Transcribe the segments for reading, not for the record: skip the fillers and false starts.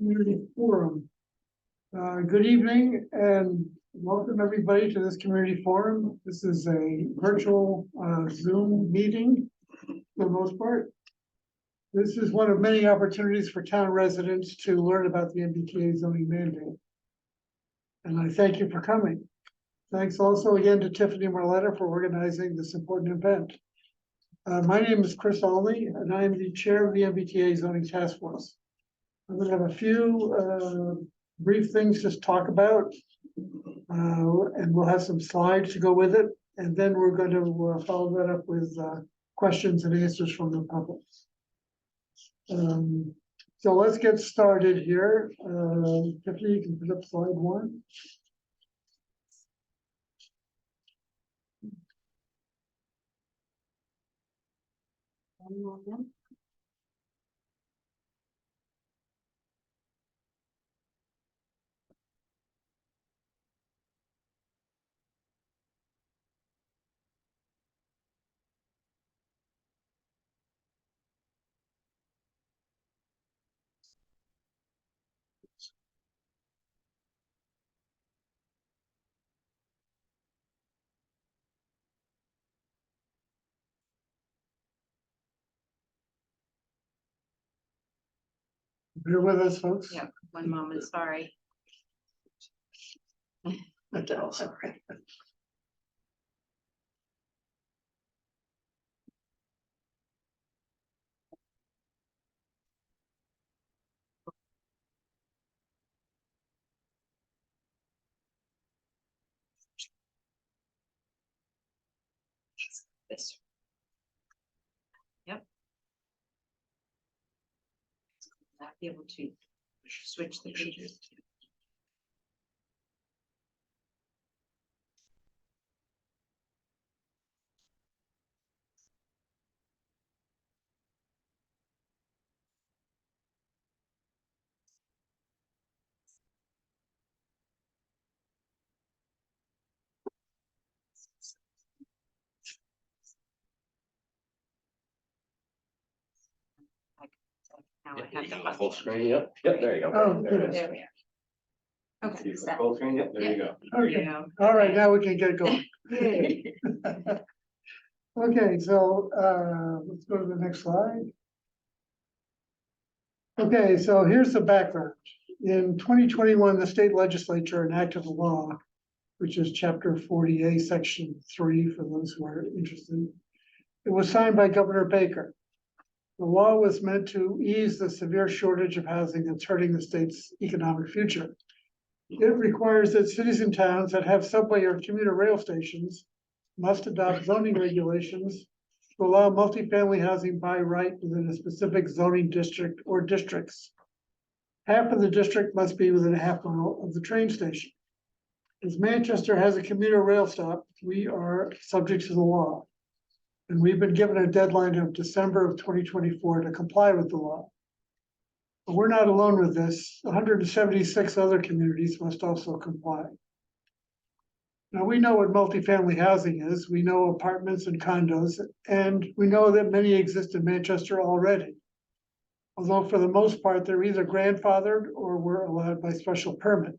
Community Forum. Good evening and welcome everybody to this community forum. This is a virtual Zoom meeting for the most part. This is one of many opportunities for town residents to learn about the MBTA zoning mandate. And I thank you for coming. Thanks also again to Tiffany Marletta for organizing this important event. My name is Chris Olney and I am the chair of the MBTA zoning task force. I'm going to have a few brief things to talk about, and we'll have some slides to go with it, and then we're going to follow that up with questions and answers from the public. So let's get started here. Tiffany, you can put up slide 1. Bear with us, folks. Yeah, one moment, sorry. Sorry. This. Yep. Not be able to switch the pages. Now I have The the full screen, yep, there you go. Oh, There it is. There we are. Okay. See the full screen, yep, there you go. Okay. Yeah. All right, now we can get going. Yay. Okay, so let's go to the next slide. Okay, so here's the background. In 2021, the state legislature enacted a law, which is chapter 40A, section 3, for those who are interested. It was signed by Governor Baker. The law was meant to ease the severe shortage of housing that's hurting the state's economic future. It requires that cities and towns that have subway or commuter rail stations must adopt zoning regulations to allow multifamily housing by right within a specific zoning district or districts. Half of the district must be within a half mile of the train station. As Manchester has a commuter rail stop, we are subject to the law. And we've been given a deadline of December of 2024 to comply with the law. But we're not alone with this. 176 other communities must also comply. Now, we know what multifamily housing is. We know apartments and condos, and we know that many exist in Manchester already. Although for the most part, they're either grandfathered or were allowed by special permit.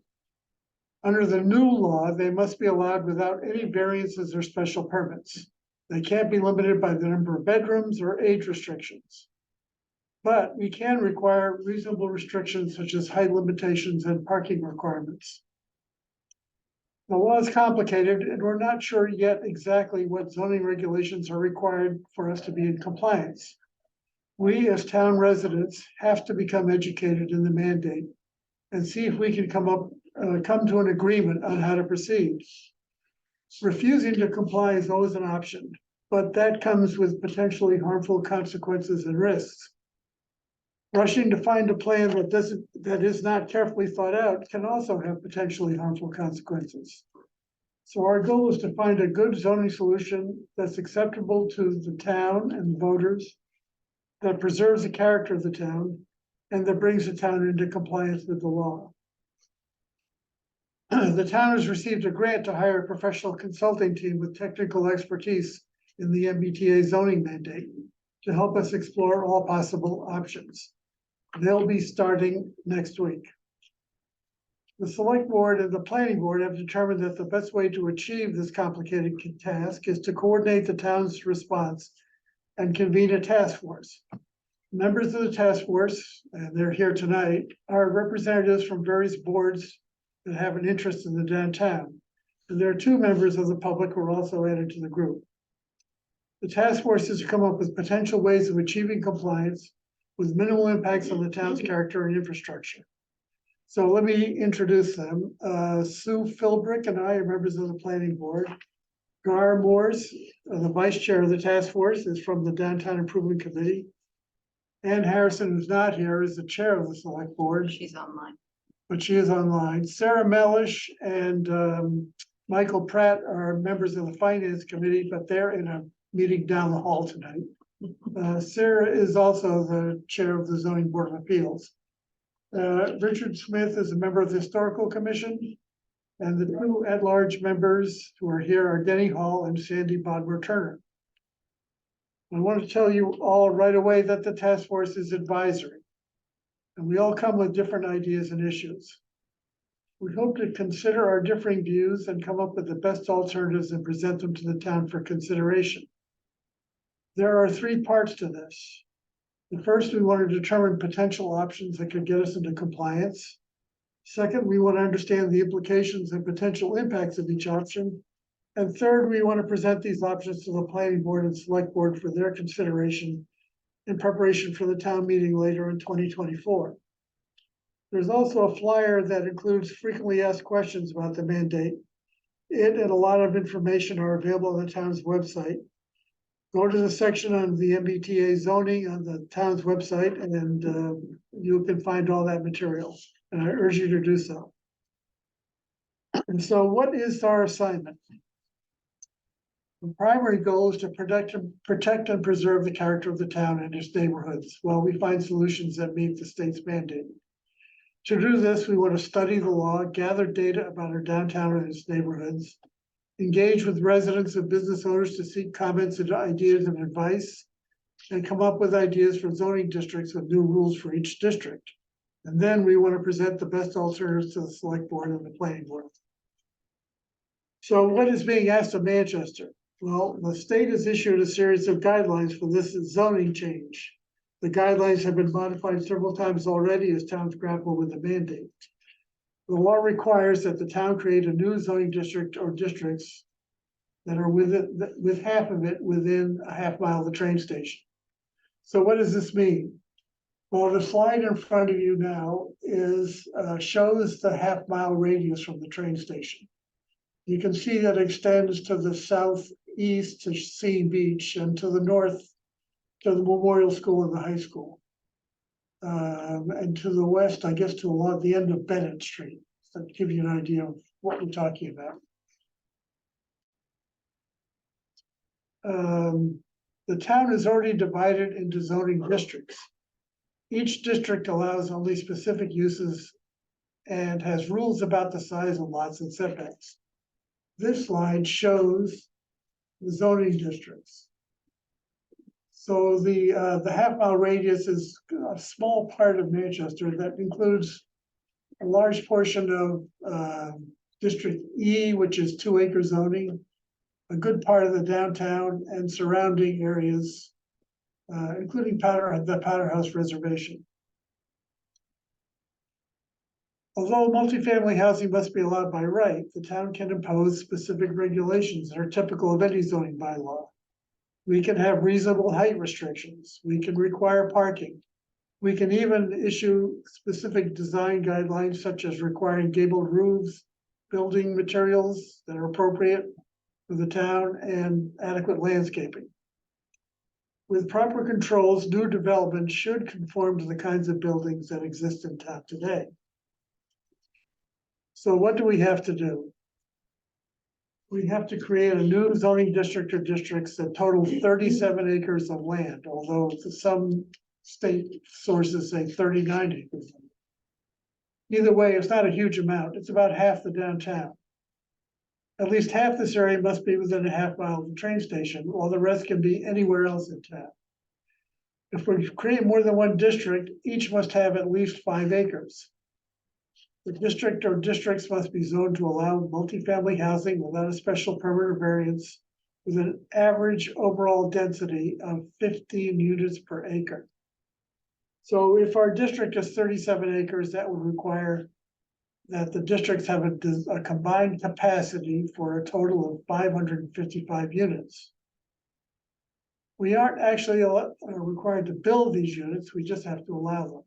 Under the new law, they must be allowed without any variances or special permits. They can't be limited by the number of bedrooms or age restrictions. But we can require reasonable restrictions such as height limitations and parking requirements. The law is complicated and we're not sure yet exactly what zoning regulations are required for us to be in compliance. We as town residents have to become educated in the mandate and see if we can come to an agreement on how to proceed. Refusing to comply is always an option, but that comes with potentially harmful consequences and risks. Rushing to find a plan that is not carefully thought out can also have potentially harmful consequences. So our goal is to find a good zoning solution that's acceptable to the town and voters, that preserves the character of the town, and that brings the town into compliance with the law. The town has received a grant to hire a professional consulting team with technical expertise in the MBTA zoning mandate to help us explore all possible options. They'll be starting next week. The select board and the planning board have determined that the best way to achieve this complicated task is to coordinate the town's response and convene a task force. Members of the task force, and they're here tonight, are representatives from various boards that have an interest in the downtown. And there are 2 members of the public who are also added to the group. The task force is to come up with potential ways of achieving compliance with minimal impacts on the town's character and infrastructure. So let me introduce them. Sue Philbrick and I are members of the planning board. Gar Moores, the vice chair of the task force, is from the Downtown Improvement Committee. Ann Harrison, who's not here, is the chair of the select board, She's online. but she is online. Sarah Mellish and Michael Pratt are members of the finance committee, but they're in a meeting down the hall tonight. Sarah is also the chair of the zoning board of appeals. Richard Smith is a member of the historical commission. And the 2 at-large members who are here are Denny Hall and Sandy Bodmer Turner. I want to tell you all right away that the task force is advisory. And we all come with different ideas and issues. We hope to consider our differing views and come up with the best alternatives and present them to the town for consideration. There are 3 parts to this. The first, we want to determine potential options that could get us into compliance. Second, we want to understand the implications and potential impacts of each option. And third, we want to present these options to the planning board and select board for their consideration in preparation for the town meeting later in 2024. There's also a flyer that includes frequently asked questions about the mandate. It and a lot of information are available on the town's website. Go to the section on the MBTA zoning on the town's website and you can find all that material. And I urge you to do so. And so what is our assignment? The primary goal is to protect and preserve the character of the town and its neighborhoods while we find solutions that meet the state's mandate. To do this, we want to study the law, gather data about our downtown and its neighborhoods, engage with residents and business owners to seek comments and ideas and advice, and come up with ideas for zoning districts with new rules for each district. And then we want to present the best alternatives to the select board and the planning board. So what is being asked of Manchester? Well, the state has issued a series of guidelines for this zoning change. The guidelines have been modified several times already as towns grapple with the mandate. The law requires that the town create a new zoning district or districts that are with half of it within a half mile of the train station. So what does this mean? Well, the slide in front of you now shows the half mile radius from the train station. You can see that it extends to the southeast to Sea Beach and to the north to the Memorial School and the high school. And to the west, I guess, to the end of Bennett Street. So to give you an idea of what we're talking about. The town is already divided into zoning districts. Each district allows only specific uses and has rules about the size of lots and setbacks. This slide shows the zoning districts. So the half mile radius is a small part of Manchester that includes a large portion of District E, which is 2-acre zoning, a good part of the downtown and surrounding areas, including the Powderhouse Reservation. Although multifamily housing must be allowed by right, the town can impose specific regulations that are typical of any zoning bylaw. We can have reasonable height restrictions. We can require parking. We can even issue specific design guidelines, such as requiring gabled roofs, building materials that are appropriate for the town, and adequate landscaping. With proper controls, new development should conform to the kinds of buildings that exist in town today. So what do we have to do? We have to create a new zoning district or districts that total 37 acres of land, although some state sources say 39 acres. Either way, it's not a huge amount. It's about half the downtown. At least half this area must be within a half mile of the train station, while the rest can be anywhere else in town. If we create more than one district, each must have at least 5 acres. The district or districts must be zoned to allow multifamily housing without a special permit or variance, with an average overall density of 15 units per acre. So if our district is 37 acres, that would require that the districts have a combined capacity for a total of 555 units. We aren't actually required to build these units, we just have to allow them.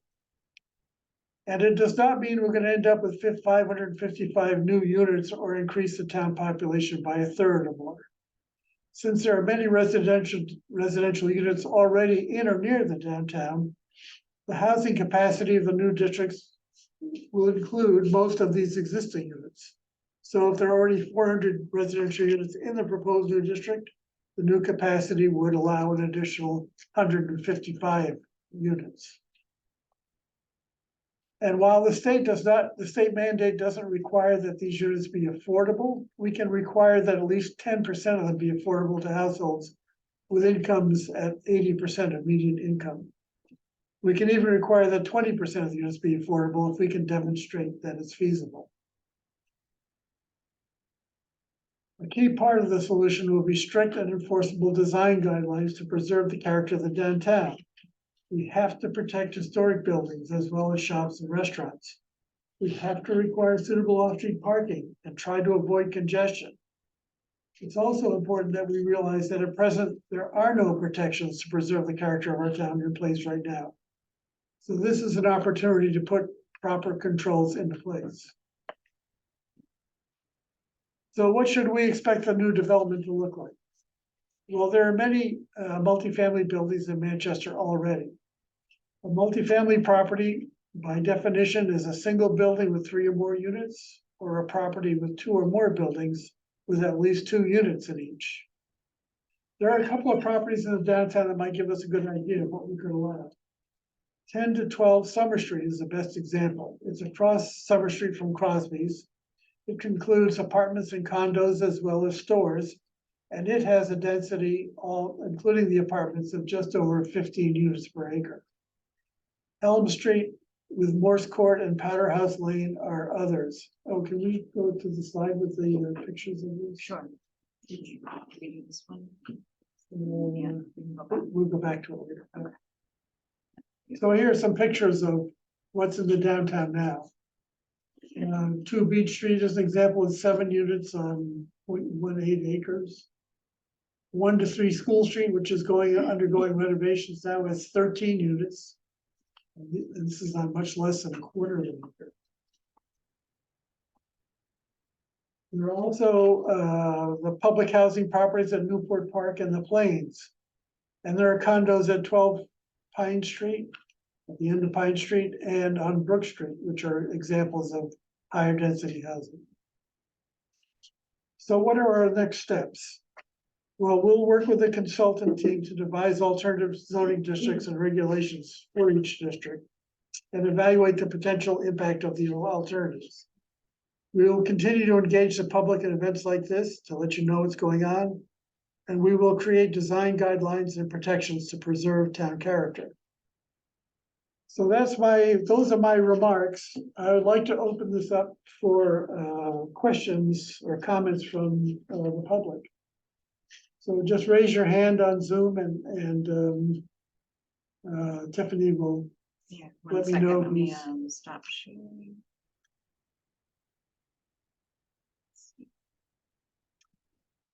And it does not mean we're gonna end up with 555 new units or increase the town population by 1/3 or more. Since there are many residential units already in or near the downtown, the housing capacity of the new districts will include most of these existing units. So if there are already 400 residential units in the proposed new district, the new capacity would allow an additional 155 units. And while the state mandate doesn't require that these units be affordable, we can require that at least 10% of them be affordable to households with incomes at 80% of median income. We can even require that 20% of the units be affordable if we can demonstrate that it's feasible. A key part of the solution will be strict and enforceable design guidelines to preserve the character of the downtown. We have to protect historic buildings as well as shops and restaurants. We have to require suitable off-street parking and try to avoid congestion. It's also important that we realize that at present, there are no protections to preserve the character of our town in place right now. So this is an opportunity to put proper controls into place. So what should we expect the new development to look like? Well, there are many multifamily buildings in Manchester already. A multifamily property, by definition, is a single building with 3 or more units, or a property with 2 or more buildings with at least 2 units in each. There are a couple of properties in the downtown that might give us a good idea of what we could allow. 10 to 12 Summer Street is the best example. It's across Summer Street from Crosby's. It includes apartments and condos as well as stores, and it has a density, all including the apartments, of just over 15 units per acre. Elm Street with Morse Court and Powder House Lane are others. Oh, can we go to the slide with the pictures of these? Sure. Did you read this one? Yeah, We can go back. we'll go back to it later. So here are some pictures of what's in the downtown now. 2 Beach Street is an example of 7 units on 0.18 acres. 1 to 3 School Street, which is undergoing renovations now, has 13 units. And this is on much less than a quarter of an acre. There are also the public housing properties at Newport Park and the Plains. And there are condos at 12 Pine Street, at the end of Pine Street, and on Brook Street, which are examples of higher density housing. So what are our next steps? Well, we'll work with the consultant team to devise alternative zoning districts and regulations for each district and evaluate the potential impact of the alternatives. We will continue to engage the public in events like this to let you know what's going on, and we will create design guidelines and protections to preserve town character. So those are my remarks. I would like to open this up for questions or comments from the public. So just raise your hand on Zoom and Tiffany will Yeah, let 1 me second, know let me who's- stop sharing.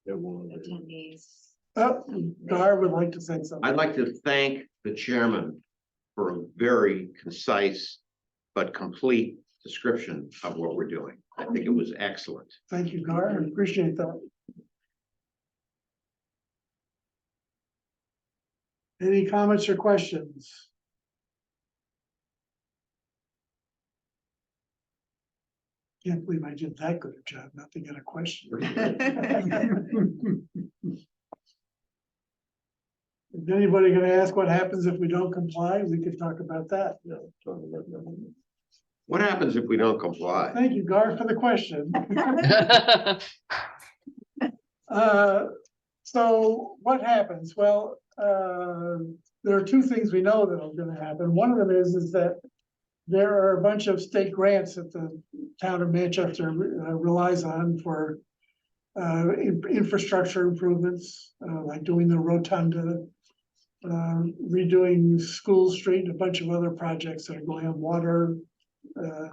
Attendees. Gar would like to say something. I'd like to thank the chairman for a very concise but complete description of what we're doing. I think it was excellent. Thank you, Gar. I appreciate that. Any comments or questions? Can't believe I did that good a job not to get a question. Is anybody gonna ask what happens if we don't comply? We could talk about that. What happens if we don't comply? Thank you, Gar, for the question. So what happens? Well, there are two things we know that are gonna happen. One of them is that there are a bunch of state grants that the town of Manchester relies on for infrastructure improvements, like doing the rotunda, redoing School Street, and a bunch of other projects that are going on, water,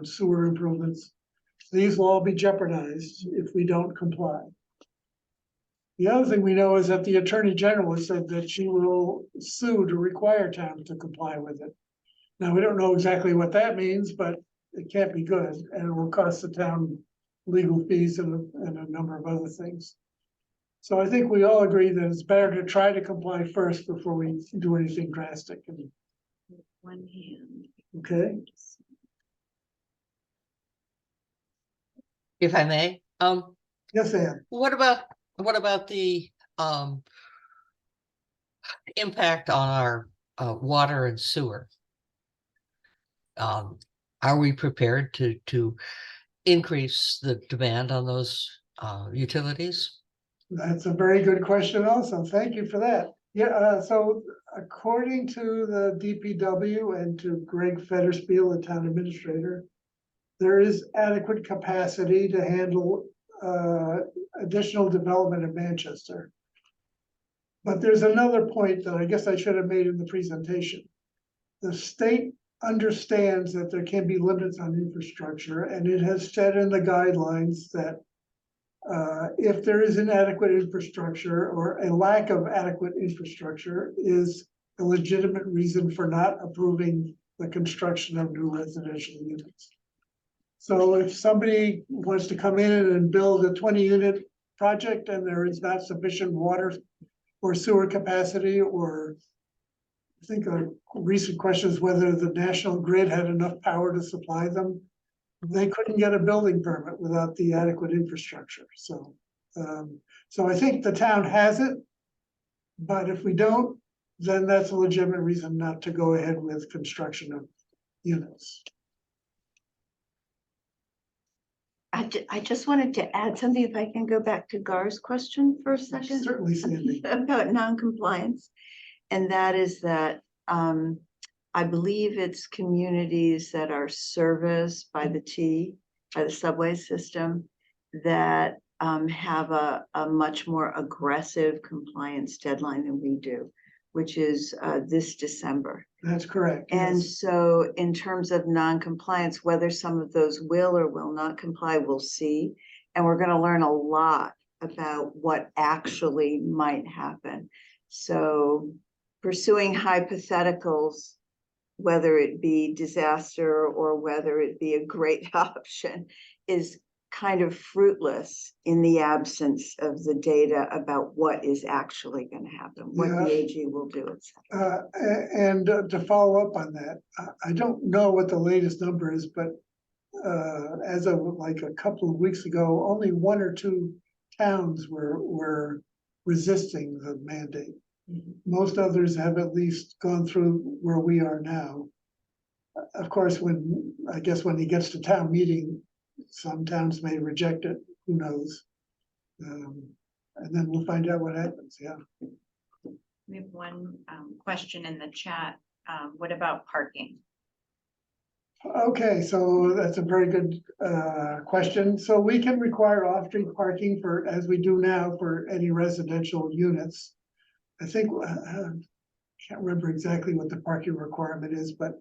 sewer improvements. These will all be jeopardized if we don't comply. The other thing we know is that the Attorney General has said that she will sue to require towns to comply with it. Now, we don't know exactly what that means, but it can't be good, and it will cost the town legal fees and a number of other things. So I think we all agree that it's better to try to comply first before we do anything drastic. One hand. Okay, If I may, yes, Ann. what about the impact on our water and sewer? Are we prepared to increase the demand on those utilities? That's a very good question also. Thank you for that. Yeah, so according to the DPW and to Greg Federspiel, the town administrator, there is adequate capacity to handle additional development in Manchester. But there's another point that I guess I should have made in the presentation. The state understands that there can be limits on infrastructure, and it has said in the guidelines that if there is inadequate infrastructure or a lack of adequate infrastructure is a legitimate reason for not approving the construction of new residential units. So if somebody wants to come in and build a 20-unit project and there is not sufficient water or sewer capacity, or I think a recent question is whether the national grid had enough power to supply them, they couldn't get a building permit without the adequate infrastructure. So, so I think the town has it, but if we don't, then that's a legitimate reason not to go ahead with construction of units. I just wanted to add something, if I can go back to Gar's question for a second. Certainly, Sandy. About non-compliance. And that is that I believe it's communities that are serviced by the subway system, that have a much more aggressive compliance deadline than we do, which is this December. That's correct. And Yes. so in terms of non-compliance, whether some of those will or will not comply, we'll see. And we're going to learn a lot about what actually might happen. So pursuing hypotheticals, whether it be disaster or whether it be a great option, is kind of fruitless in the absence of the data about what is actually going to happen, what Yeah. the AG will do, etc. And to follow up on that, I don't know what the latest number is, but as of like a couple of weeks ago, only one or two towns were resisting the mandate. Most others have at least gone through where we are now. Of course, I guess when he gets to town meeting, some towns may reject it, who knows? And then we'll find out what happens, yeah. We have one question in the chat. What about parking? Okay, so that's a very good question. So we can require off-street parking for, as we do now, for any residential units. I think, can't remember exactly what the parking requirement is, but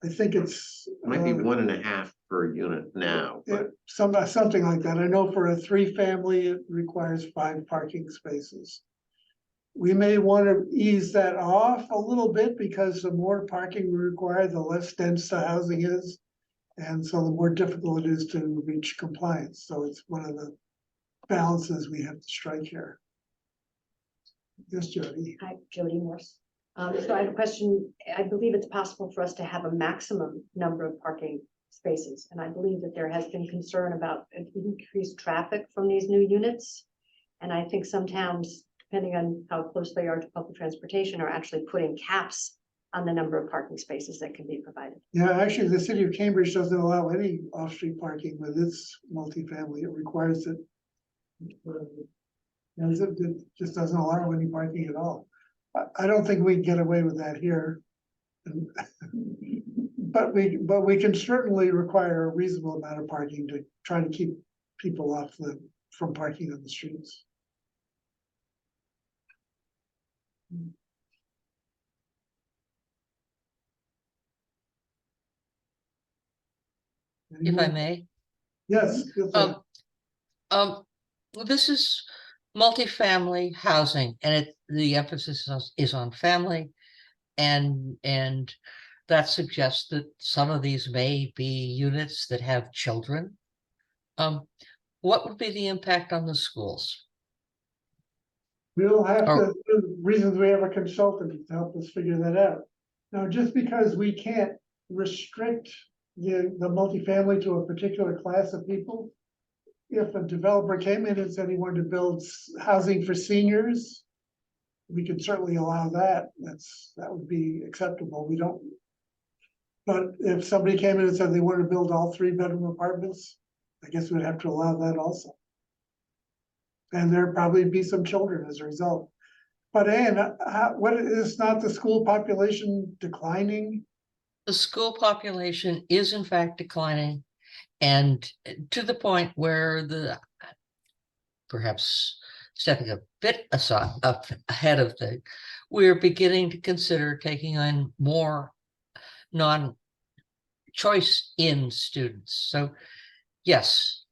I think it's. It might be 1.5 per unit now, but Something like that. I know for a 3-family, it requires 5 parking spaces. We may want to ease that off a little bit because the more parking we require, the less dense the housing is. And so the more difficult it is to reach compliance. So it's one of the balances we have to strike here. Yes, Jody. Hi, Jody Morse. So I have a question. I believe it's possible for us to have a maximum number of parking spaces. And I believe that there has been concern about increased traffic from these new units. And I think some towns, depending on how close they are to public transportation, are actually putting caps on the number of parking spaces that can be provided. Yeah, actually, the city of Cambridge doesn't allow any off-street parking with its multifamily. It requires it. It just doesn't allow any parking at all. I don't think we can get away with that here. And- But we can certainly require a reasonable amount of parking to try to keep people from parking on the streets. If I may. Yes. feel free. Well, this is multifamily housing and the emphasis is on family. And that suggests that some of these may be units that have children. What would be the impact on the schools? We'll have Oh. to, the reasons we have a consultant to help us figure that out. Now, just because we can't restrict the multifamily to a particular class of people. If a developer came in and said he wanted to build housing for seniors, we could certainly allow that. That would be acceptable. We don't. But if somebody came in and said they wanted to build all 3-bedroom apartments, I guess we'd have to allow that also. And there'd probably be some children as a result. But Ann, what is not the school population declining? The school population is in fact declining, and to the point where perhaps stepping a bit up ahead of we're beginning to consider taking on more non-choice in students. So yes,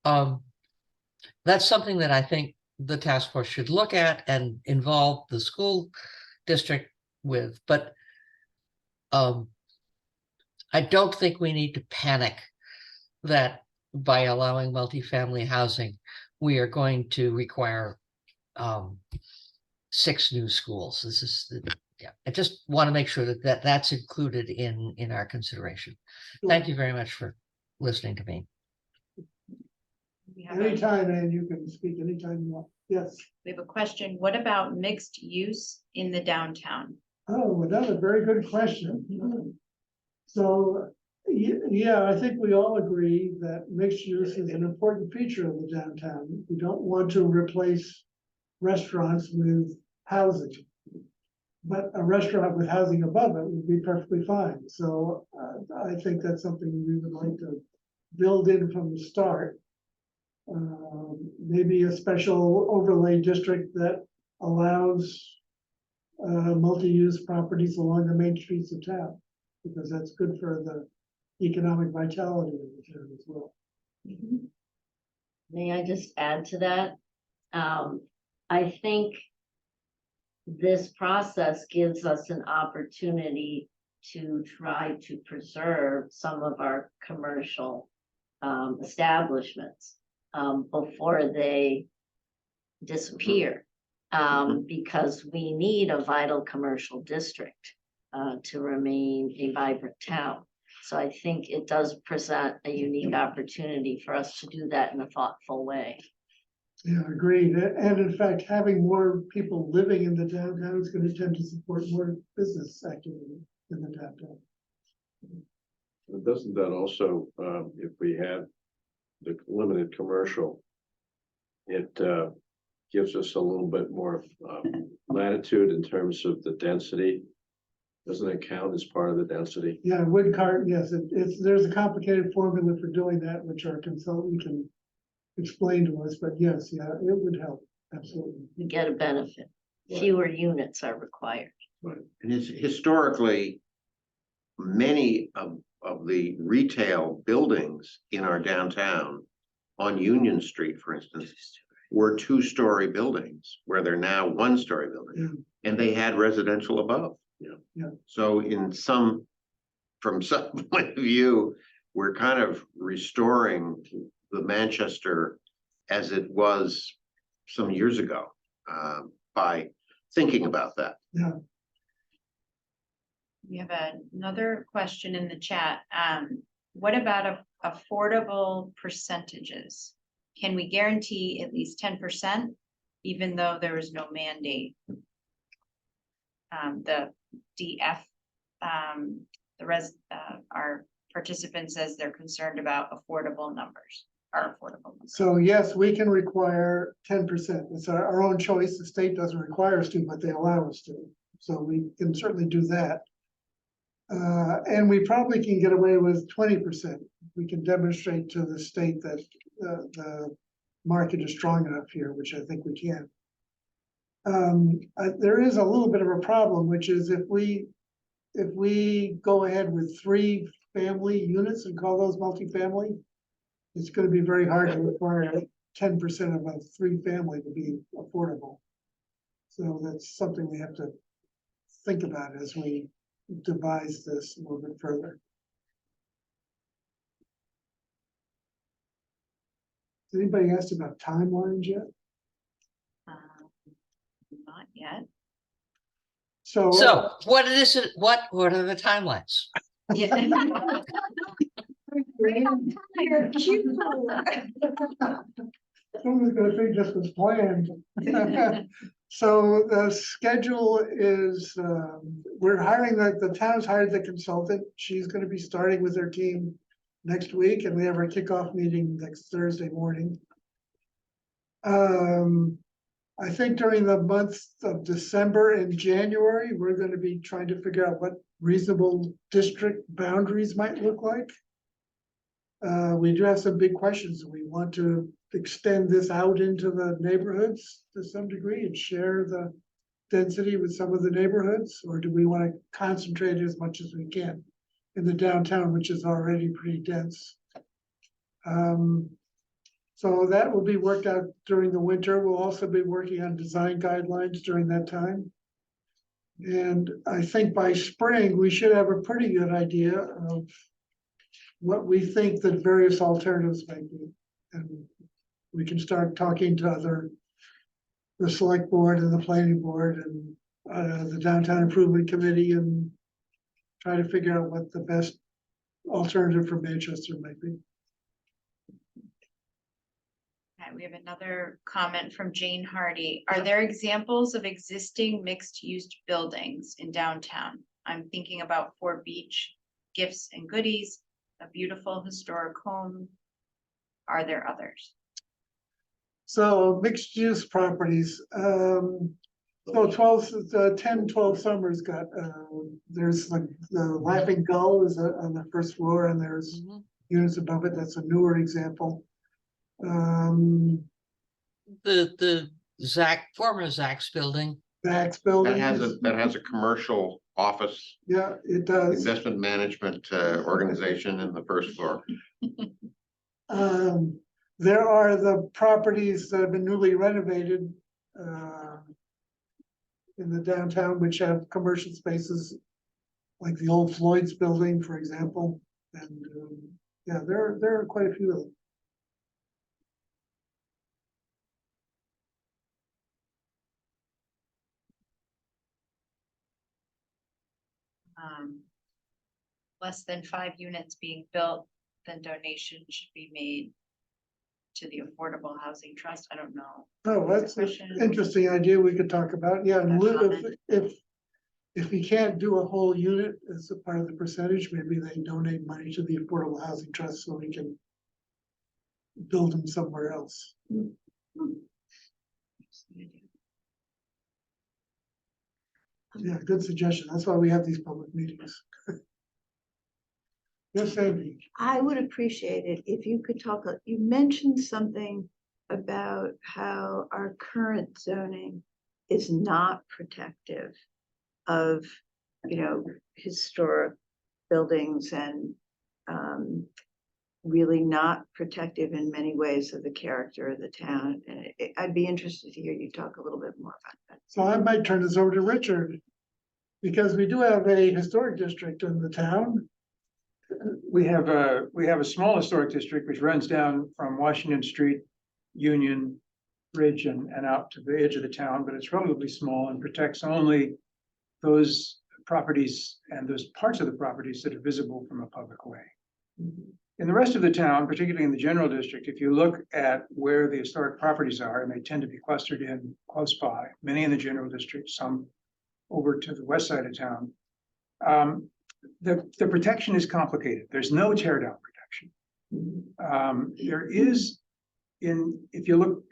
that's something that I think the task force should look at and involve the school district with, but I don't think we need to panic that by allowing multifamily housing, we are going to require 6 new schools. This is yeah. I just want to make sure that that's included in our consideration. Thank you very much for listening to me. We have a Anytime, Ann, you can speak anytime you want. Yes. we have a question. What about mixed use in the downtown? Oh, another very good question. So, yeah, I think we all agree that mixed use is an important feature of the downtown. We don't want to replace restaurants with housing. But a restaurant with housing above it would be perfectly fine. So I think that's something we would like to build in from the start. Maybe a special overlay district that allows multi-use properties along the main streets of town, because that's good for the economic vitality of the town as well. May I just add to that? I think this process gives us an opportunity to try to preserve some of our commercial establishments before they disappear. Because we need a vital commercial district to remain a vibrant town. So I think it does present a unique opportunity for us to do that in a thoughtful way. Yeah, agreed. And in fact, having more people living in the downtown is going to tend to support more business activity in the downtown. Doesn't that also, if we have the limited commercial, it gives us a little bit more latitude in terms of the density? Doesn't it count as part of the density? Yeah, wood cart, yes, there's a complicated formula for doing that, which our consultant can explain to us, but yes, yeah, it would help, absolutely. You get a benefit. Right. Fewer units are required. And historically, many of the retail buildings in our downtown on Union Street, for instance, were 2-story buildings where they're now 1-story buildings, and they had residential above. Yeah. So from some point of view, we're kind of restoring the Manchester as it was some years ago by thinking about that. Yeah. We have another question in the chat. What about affordable percentages? Can we guarantee at least 10%, even though there is no mandate? The DF, our participant says they're concerned about affordable numbers. are affordable. So yes, we can require 10%. It's our own choice. The state doesn't require us to, but they allow us to. So we can certainly do that. And we probably can get away with 20%. We can demonstrate to the state that the market is strong enough here, which I think we can. There is a little bit of a problem, which is if we go ahead with 3 family units and call those multifamily, it's gonna be very hard to require 10% of a 3-family to be affordable. So that's something we have to think about as we devise this a little bit further. Has anybody asked about timelines yet? Not yet. So. So what is it, what are the timelines? Someone's gonna think this was planned. So the schedule is, we're hiring, the town's hired the consultant. She's gonna be starting with her team next week, and we have our kickoff meeting next Thursday morning. I think during the months of December and January, we're gonna be trying to figure out what reasonable district boundaries might look like. We do have some big questions. We want to extend this out into the neighborhoods to some degree and share the density with some of the neighborhoods, or do we want to concentrate as much as we can in the downtown, which is already pretty dense? So that will be worked out during the winter. We'll also be working on design guidelines during that time. And I think by spring, we should have a pretty good idea of what we think the various alternatives might be. And we can start talking to the select board and the planning board and the downtown improvement committee and try to figure out what the best alternative for Manchester might be. Okay, we have another comment from Jane Hardy. Are there examples of existing mixed-use buildings in downtown? I'm thinking about Fort Beach, Gifts and Goodies, a beautiful historic home. Are there others? So mixed use properties, so 10-12 Summers got, there's like the Laughing Gull is on the first floor, and there's units above it. That's a newer example. The former Zach's building. Zach's building. That has a commercial office, Yeah, it does. investment management organization in the first floor. There are the properties that have been newly renovated in the downtown, which have commercial spaces, like the old Floyd's building, for example. And yeah, there are quite a few of them. Less than 5 units being built, then donation should be made to the Affordable Housing Trust. I don't know. Oh, that's an interesting idea we could talk about. Yeah, and if we can't do a whole unit as a part of the percentage, maybe they donate money to the Affordable Housing Trust so we can build them somewhere else. Yeah, good suggestion. That's why we have these public meetings. Yes, Sandy. I would appreciate it if you could talk, you mentioned something about how our current zoning is not protective of, historic buildings and really not protective in many ways of the character of the town. And I'd be interested to hear you talk a little bit more about that. So I might turn this over to Richard, because we do have a historic district in the town. We have a small historic district which runs down from Washington Street, Union Ridge and out to the edge of the town, but it's relatively small and protects only those properties and those parts of the properties that are visible from a public way. In the rest of the town, particularly in the general district, if you look at where the historic properties are, and they tend to be clustered in close by, many in the general district, some over to the west side of town, the protection is complicated. There's no tear down protection. There is if you look,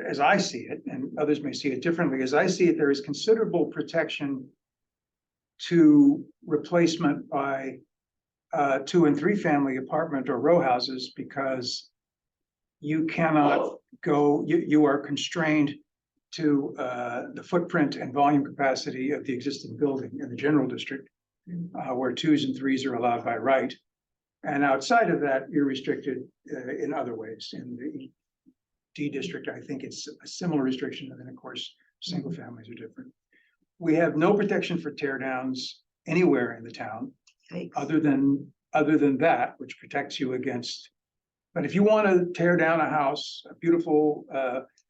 as I see it, and others may see it differently, as I see it, there is considerable protection to replacement by 2 and 3 family apartment or row houses, because you cannot go, you are constrained to the footprint and volume capacity of the existing building in the general district, where 2s and 3s are allowed by right. And outside of that, you're restricted in other ways. In the D district, I think it's a similar restriction, and then of course, single families are different. We have no protection for tear downs anywhere in the town, Yikes. other than that, which protects you against. But if you want to tear down a house, a beautiful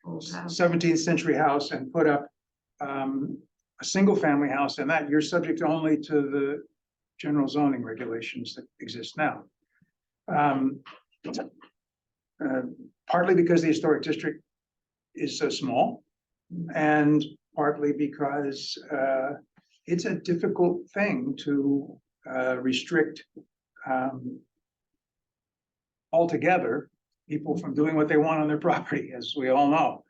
Old house. 17th century house, and put up a single family house, and that you're subject only to the general zoning regulations that exist now. Partly because the historic district is so small, and partly because it's a difficult thing to restrict altogether people from doing what they want on their property, as we all know.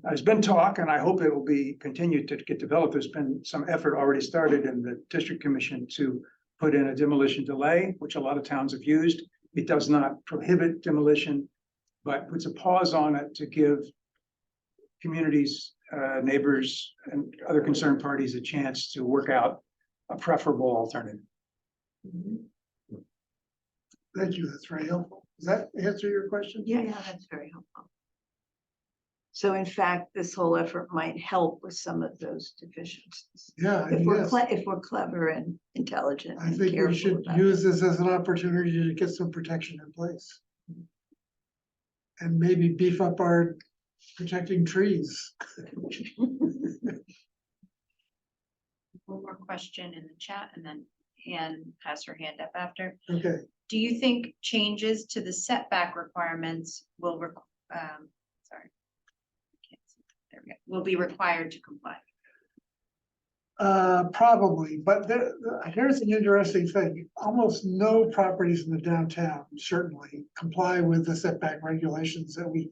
There's been talk, and I hope it will be continued to get developed. There's been some effort already started in the district commission to put in a demolition delay, which a lot of towns have used. It does not prohibit demolition, but puts a pause on it to give communities, neighbors, and other concerned parties a chance to work out a preferable alternative. Thank you, that's very helpful. Does that answer your question? Yeah, that's very helpful. So in fact, this whole effort might help with some of those deficiencies. Yeah, If yes. if we're clever and intelligent I and think we careful should about use it. this as an opportunity to get some protection in place. And maybe beef up our protecting trees. One more question in the chat, and then Anne has her hand up after. Okay, Do you think changes to the setback requirements will will be required to comply? probably, but here's an interesting thing. Almost no properties in the downtown certainly comply with the setback regulations that we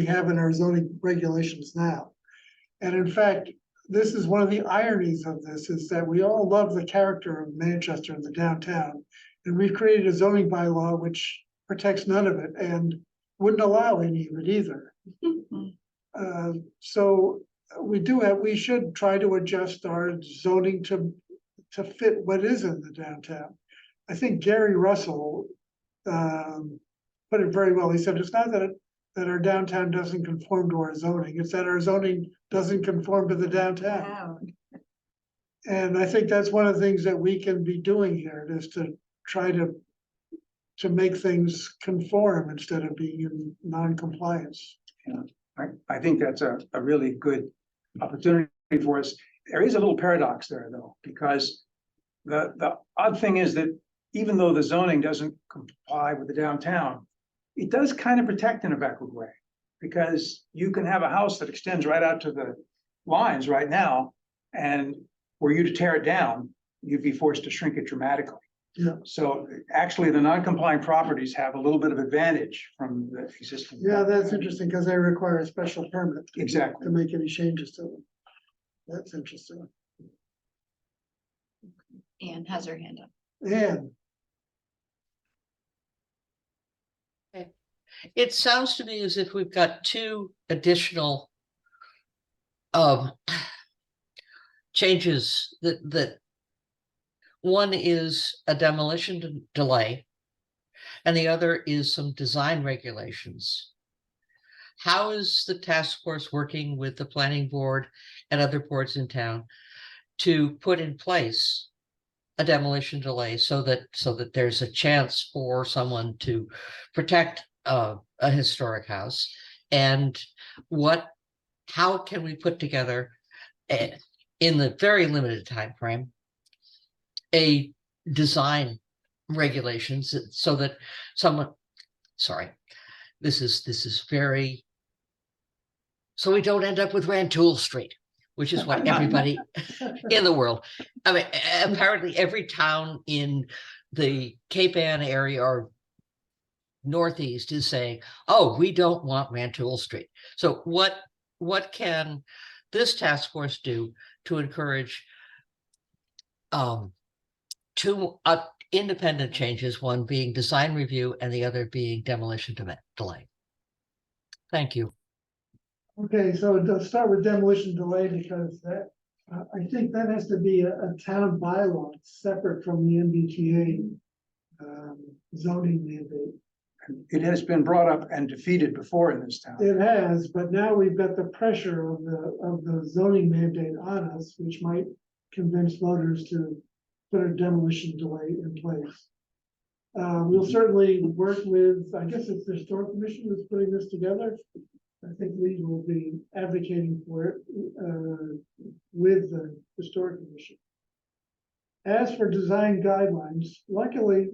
have in our zoning regulations now. And in fact, this is one of the ironies of this, is that we all love the character of Manchester and the downtown. And we've created a zoning bylaw which protects none of it and wouldn't allow any of it either. So we should try to adjust our zoning to fit what is in the downtown. I think Gary Russell put it very well. He said, it's not that our downtown doesn't conform to our zoning, it's that our zoning doesn't conform to the downtown. Wow. And I think that's one of the things that we can be doing here, is to try to make things conform instead of being in non-compliance. I think that's a really good opportunity for us. There is a little paradox there, though, because the odd thing is that even though the zoning doesn't comply with the downtown, it does kind of protect in a backward way, because you can have a house that extends right out to the lines right now, and were you to tear it down, you'd be forced to shrink it dramatically. Yeah. So actually, the non-compliant properties have a little bit of advantage from the existing. Yeah, that's interesting, because they require a special permit. Exactly. To make any changes to them. That's interesting. Anne has her hand up. And It sounds to me as if we've got 2 additional changes that one is a demolition delay, and the other is some design regulations. How is the task force working with the planning board and other boards in town to put in place a demolition delay so that there's a chance for someone to protect a historic house? And how can we put together in the very limited time frame a design regulations so that this is very, so we don't end up with Rantoul Street, which is what everybody in the world, I mean, apparently every town in the Cape Ann area or Northeast is saying, oh, we don't want Rantoul Street. So what can this task force do to encourage two independent changes, one being design review and the other being demolition delay? Thank you. Okay, so let's start with demolition delay because that, I think that has to be a town bylaw separate from the MBTA zoning mandate. It has been brought up and defeated before in this town. It has, but now we've got the pressure of the zoning mandate on us, which might convince voters to put a demolition delay in place. We'll certainly work with, I guess it's the Historic Commission that's putting this together. I think we will be advocating for it with the Historic Commission. As for design guidelines, luckily,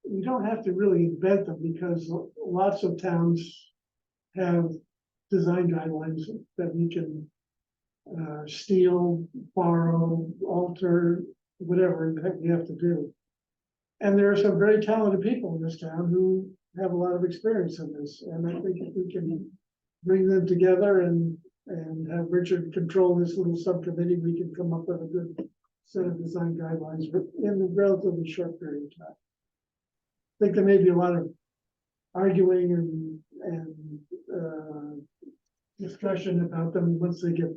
we don't have to really invent them because lots of towns have design guidelines that we can steal, borrow, alter, whatever the heck we have to do. And there are some very talented people in this town who have a lot of experience in this. And I think if we can bring them together and have Richard control this little subcommittee, we can come up with a good set of design guidelines in a relatively short period of time. I think there may be a lot of arguing and discussion about them once they get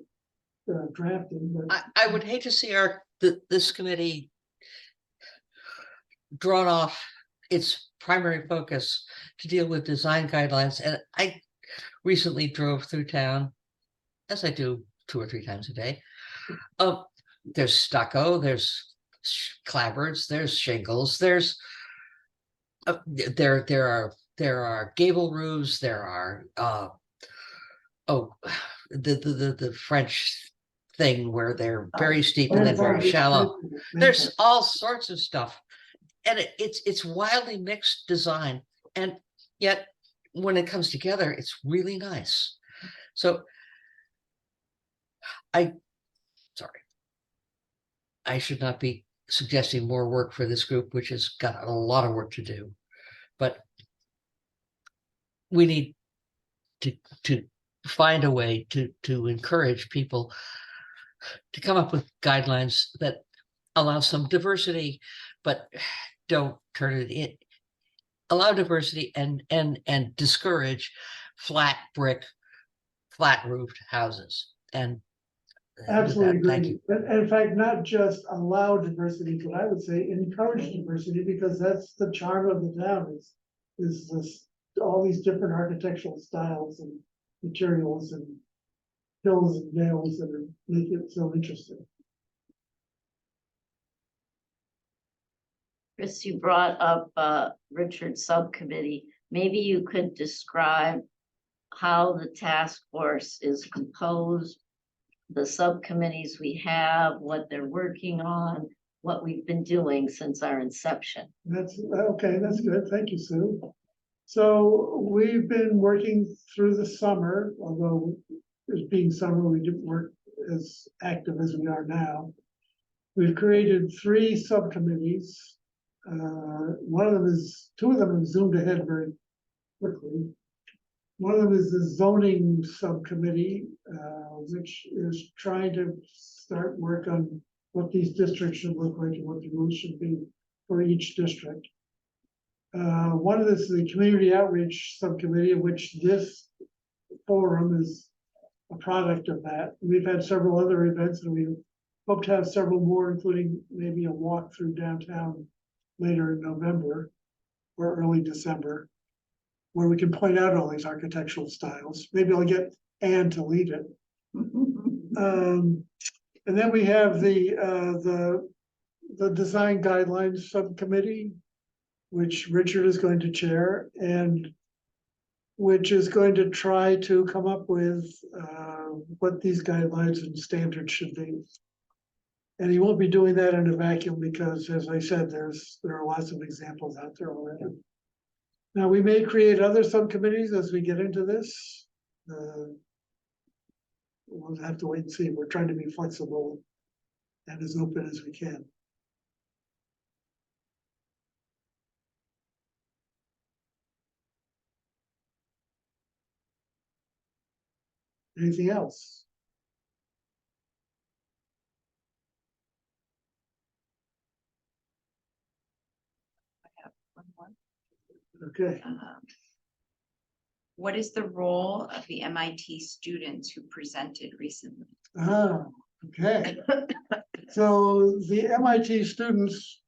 drafted. But I would hate to see this committee drawn off its primary focus to deal with design guidelines. And I recently drove through town, as I do 2 or 3 times a day. There's stucco, there's clapboards, there's shingles, there's there are gable roofs, there are the French thing where they're very steep and then very shallow. There's all sorts of stuff, and it's wildly mixed design, and yet when it comes together, it's really nice. So sorry, I should not be suggesting more work for this group, which has got a lot of work to do, but we need to find a way to encourage people to come up with guidelines that allow some diversity, but don't turn it in. Allow diversity and discourage flat brick, flat roofed houses. And absolutely thank agree. you. But in fact, not just allow diversity, but I would say encourage diversity, because that's the charm of the town is this, all these different architectural styles and materials and hills and dales that make it so interesting. Chris, you brought up Richard's subcommittee. Maybe you could describe how the task force is composed, the subcommittees we have, what they're working on, what we've been doing since our inception. That's okay, that's good. Thank you, Sue. So we've been working through the summer, although it being summer, we didn't work as active as we are now. We've created 3 subcommittees. Two of them have zoomed ahead very quickly. One of them is the zoning subcommittee, which is trying to start work on what these districts should look like and what the rules should be for each district. One of this is the community outreach subcommittee, of which this forum is a product of that. We've had several other events, and we hope to have several more, including maybe a walk through downtown later in November or early December, where we can point out all these architectural styles. Maybe I'll get Anne to lead it. And then we have the design guidelines subcommittee, which Richard is going to chair, and which is going to try to come up with what these guidelines and standards should be. And he won't be doing that in a vacuum because, as I said, there are lots of examples out there already. Now, we may create other subcommittees as we get into this. We'll have to wait and see. We're trying to be flexible and as open as we can. Anything else? One more. Okay, What is the role of the MIT students who presented recently? okay. So the MIT students,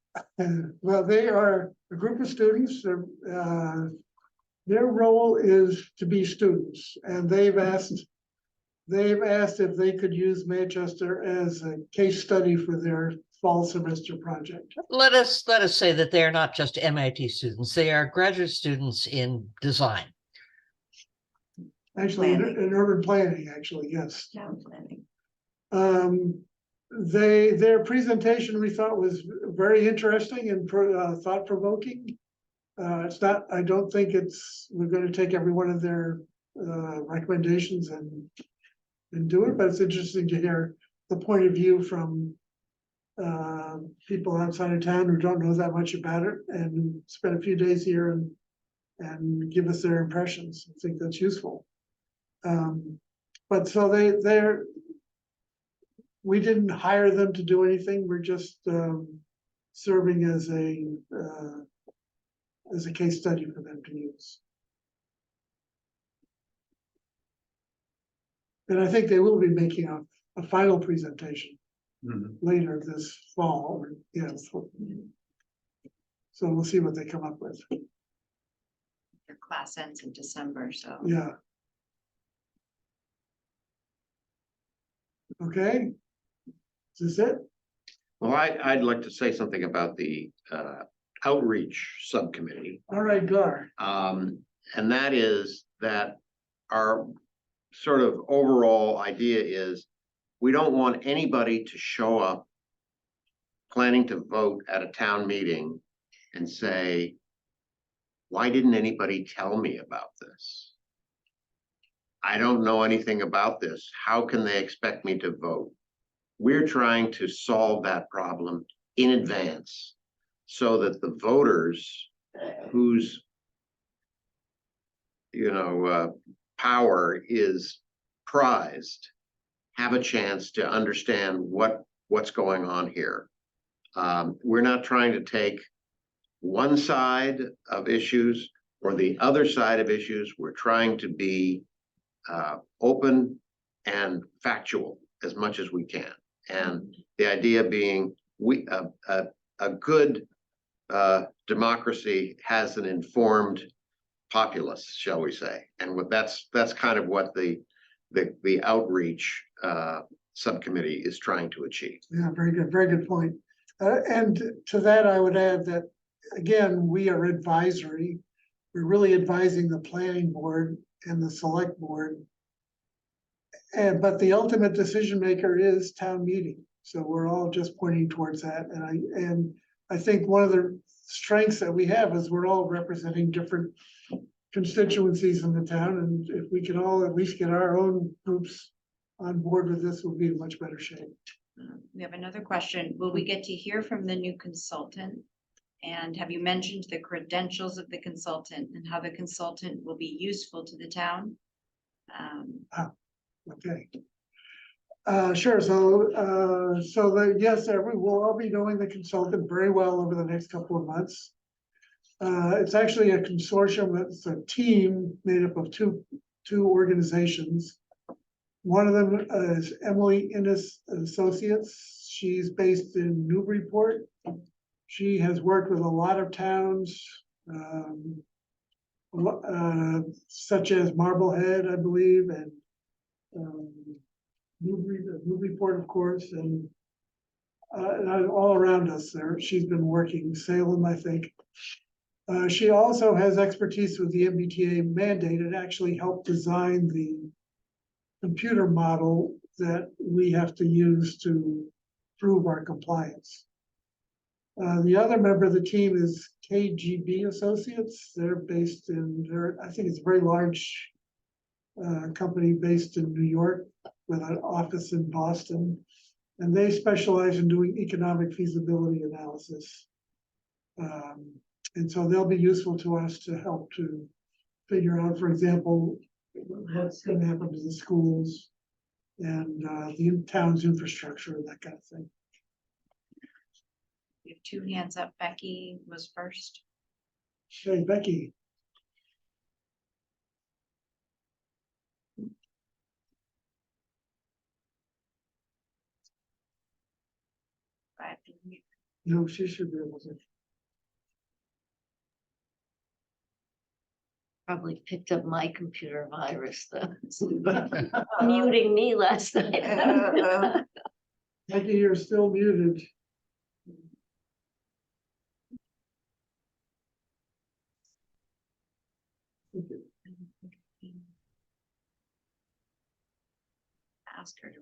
well, they are a group of students. Their role is to be students, and they've asked if they could use Manchester as a case study for their fall semester project. Let us say that they are not just MIT students, they are graduate students in design. Actually, Planning. in urban planning, actually, yes. Town planning. Their presentation we thought was very interesting and thought provoking. It's not, I don't think we're gonna take every one of their recommendations and do it, but it's interesting to hear the point of view from people outside of town who don't know that much about it and spend a few days here and give us their impressions. I think that's useful. But so we didn't hire them to do anything. We're just serving as a case study for them to use. And I think they will be making a final presentation later this fall, or, yeah. So we'll see what they come up with. Your class ends in December, so. Yeah. Okay. Is this it? Well, I'd like to say something about the outreach subcommittee. All right, Gar. And that is that our sort of overall idea is we don't want anybody to show up planning to vote at a town meeting and say, why didn't anybody tell me about this? I don't know anything about this. How can they expect me to vote? We're trying to solve that problem in advance so that the voters whose power is prized have a chance to understand what's going on here. We're not trying to take one side of issues or the other side of issues. We're trying to be open and factual as much as we can. And the idea being a good democracy has an informed populace, shall we say. And that's kind of what the outreach subcommittee is trying to achieve. Yeah, very good point. And to that, I would add that, again, we are advisory. We're really advising the planning board and the select board. But the ultimate decision maker is town meeting. So we're all just pointing towards that. And I think one of the strengths that we have is we're all representing different constituencies in the town. And if we can all at least get our own groups on board with this, we'll be in much better shape. We have another question. Will we get to hear from the new consultant? And have you mentioned the credentials of the consultant and how the consultant will be useful to the town? Okay. Sure. So yes, we'll all be knowing the consultant very well over the next couple of months. It's actually a consortium. It's a team made up of two organizations. One of them is Emily Innes Associates. She's based in Newburyport. She has worked with a lot of towns, such as Marblehead, I believe, and Newburyport, of course, and all around us there. She's been working, Salem, I think. She also has expertise with the MBTA mandate and actually helped design the computer model that we have to use to prove our compliance. The other member of the team is KGB Associates. They're based I think it's a very large company based in New York with an office in Boston. And they specialize in doing economic feasibility analysis. And so they'll be useful to us to help to figure out, for example, what's gonna happen to the schools and the town's infrastructure, that kind of thing. We have two hands up. Becky was first. Hey, Becky, But no, she should be able to. Probably picked up my computer virus, though. Muting me last night. Becky, you're still muted. ask her to.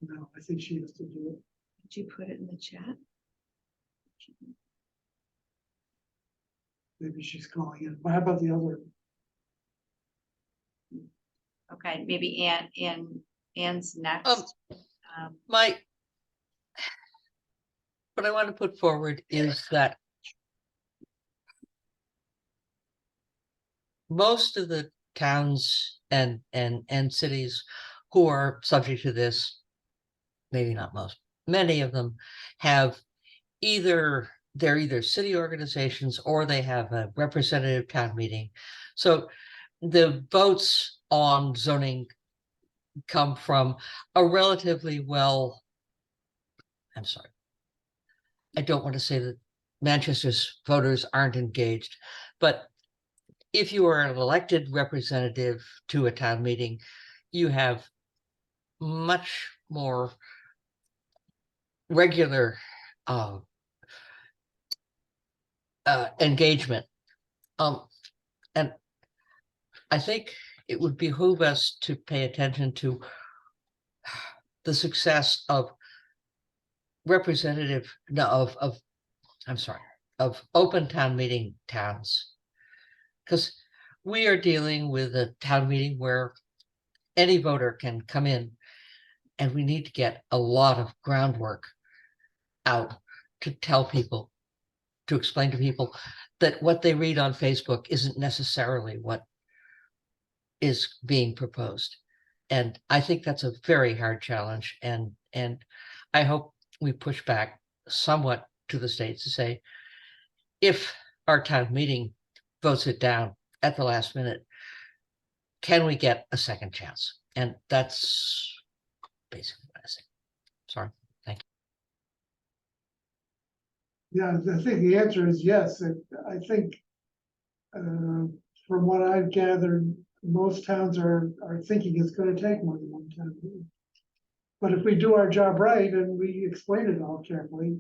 No, I think she has to do it. Did you put it in the chat? Maybe she's calling in. But how about the other? Okay, maybe Ann's next. My, what I want to put forward is that most of the towns and cities who are subject to this, maybe not most, many of them have they're either city organizations or they have a representative town meeting. So the votes on zoning come from a relatively I'm sorry. I don't want to say that Manchester's voters aren't engaged, but if you are an elected representative to a town meeting, you have much more regular engagement. And I think it would behoove us to pay attention to the success of of open town meeting towns. Because we are dealing with a town meeting where any voter can come in, and we need to get a lot of groundwork out to tell people, to explain to people that what they read on Facebook isn't necessarily what is being proposed. And I think that's a very hard challenge. And I hope we push back somewhat to the states to say, if our town meeting votes it down at the last minute, can we get a second chance? And that's basically what I say. Sorry. Thank you. Yeah, I think the answer is yes. I think from what I've gathered, most towns are thinking it's gonna take more than one town meeting. But if we do our job right and we explain it all carefully,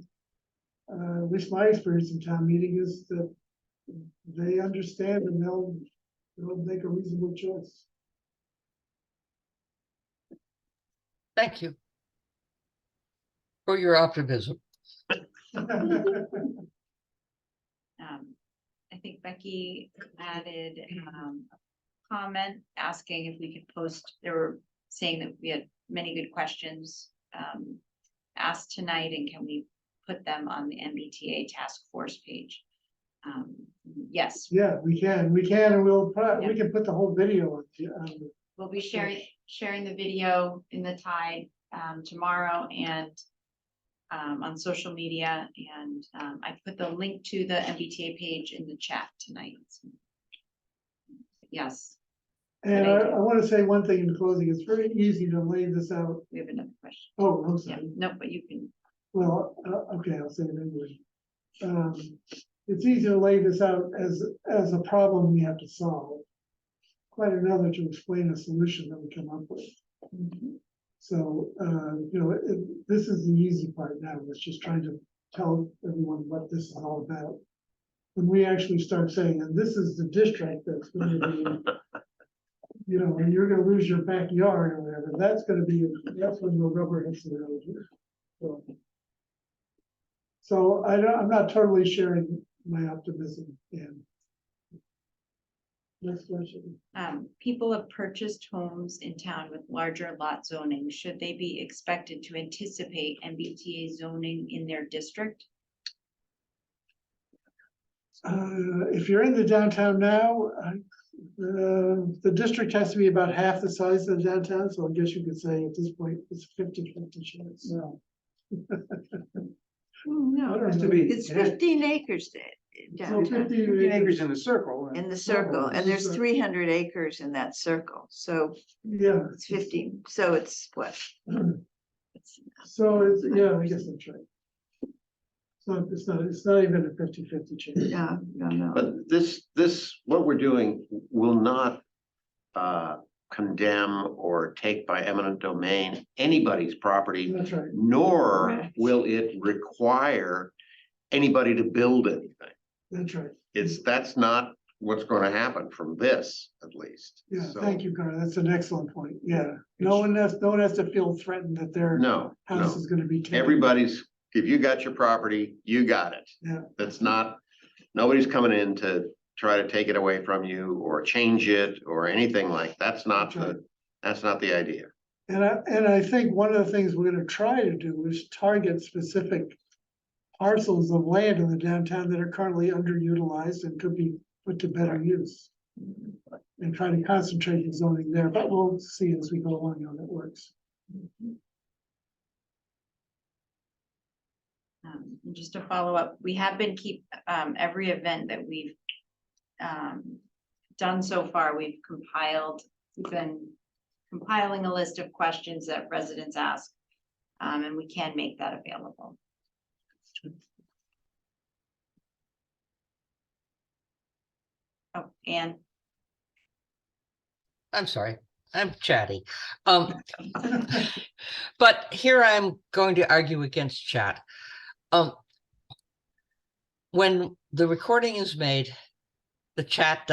at least my experience in town meeting is that they understand and they'll make a reasonable choice. Thank you for your optimism. I think Becky added a comment asking if we could post, they were saying that we had many good questions asked tonight, and can we put them on the MBTA task force page? Yes, Yeah, we can, and we can put the whole video on. we'll be sharing the video in the Tide tomorrow and on social media, and I put the link to the MBTA page in the chat tonight. Yes. And I want to say one thing in closing. It's very easy to lay this out. We have another question. Oh, I'm Yeah, sorry. no, but you can. Well, okay, I'll say it anyway. It's easy to lay this out as a problem we have to solve. Quite another to explain a solution that we come up with. So, this is the easy part now. It's just trying to tell everyone what this is all about. When we actually start saying, and this is the district that's going to be, and you're gonna lose your backyard or whatever, that's when the rubber hits the road here. So I'm not totally sharing my optimism. And next question. People have purchased homes in town with larger lot zoning. Should they be expected to anticipate MBTA zoning in their district? If you're in the downtown now, the district has to be about half the size of the downtown, so I guess you could say at this point, it's 50-50 chance. No, No, it has to be. it's it has- 15 acres So downtown, 15 acres in the circle. in the circle, and there's 300 acres in that circle, so Yeah, it's 15, so it's what? It's- so it's, yeah, I guess that's right. So it's not even a 50-50 chance. No, no, no. But this, what we're doing will not condemn or take by eminent domain anybody's property, That's right. nor Correct. will it require anybody to build anything. That's right. That's not what's gonna happen from this, at least. Yeah, So, thank you, Carter. That's an excellent point. Yeah, no one has to feel threatened that their No, house no, is gonna be taken. everybody's, if you got your property, you got it. Yeah. That's not, nobody's coming in to try to take it away from you or change it or anything like, that's not the idea. And I think one of the things we're gonna try to do is target specific parcels of land in the downtown that are currently underutilized and could be put to better use. And try to concentrate the zoning there, but we'll see as we go along how that works. And just to follow up, we have been every event that we've done so far, we've been compiling a list of questions that residents ask. And we can make that available. Oh, and I'm sorry, I'm chatty. But here I'm going to argue against chat. When the recording is made, the chat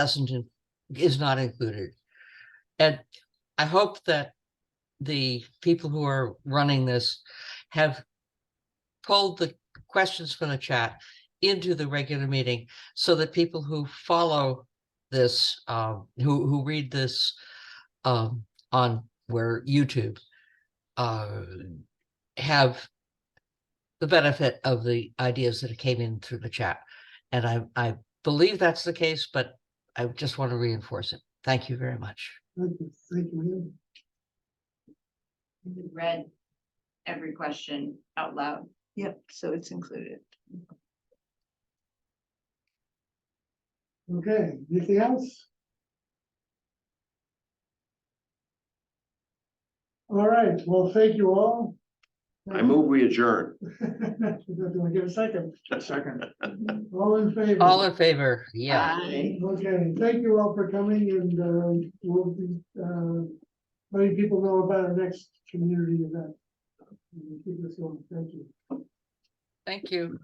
is not included. And I hope that the people who are running this have pulled the questions from the chat into the regular meeting so that people who follow this, who read this on YouTube, have the benefit of the ideas that came in through the chat. And I believe that's the case, but I just want to reinforce it. Thank you very much. Thank you. we read every question out loud. Yep, so it's included. Okay, anything else? All right, well, thank you all. I move we adjourn. Do I get a second? Second. All in favor? All in favor? Yeah. Aye. Okay, thank you all for coming and we'll be letting people know about our next community event. Keep this going. Thank you. Thank you.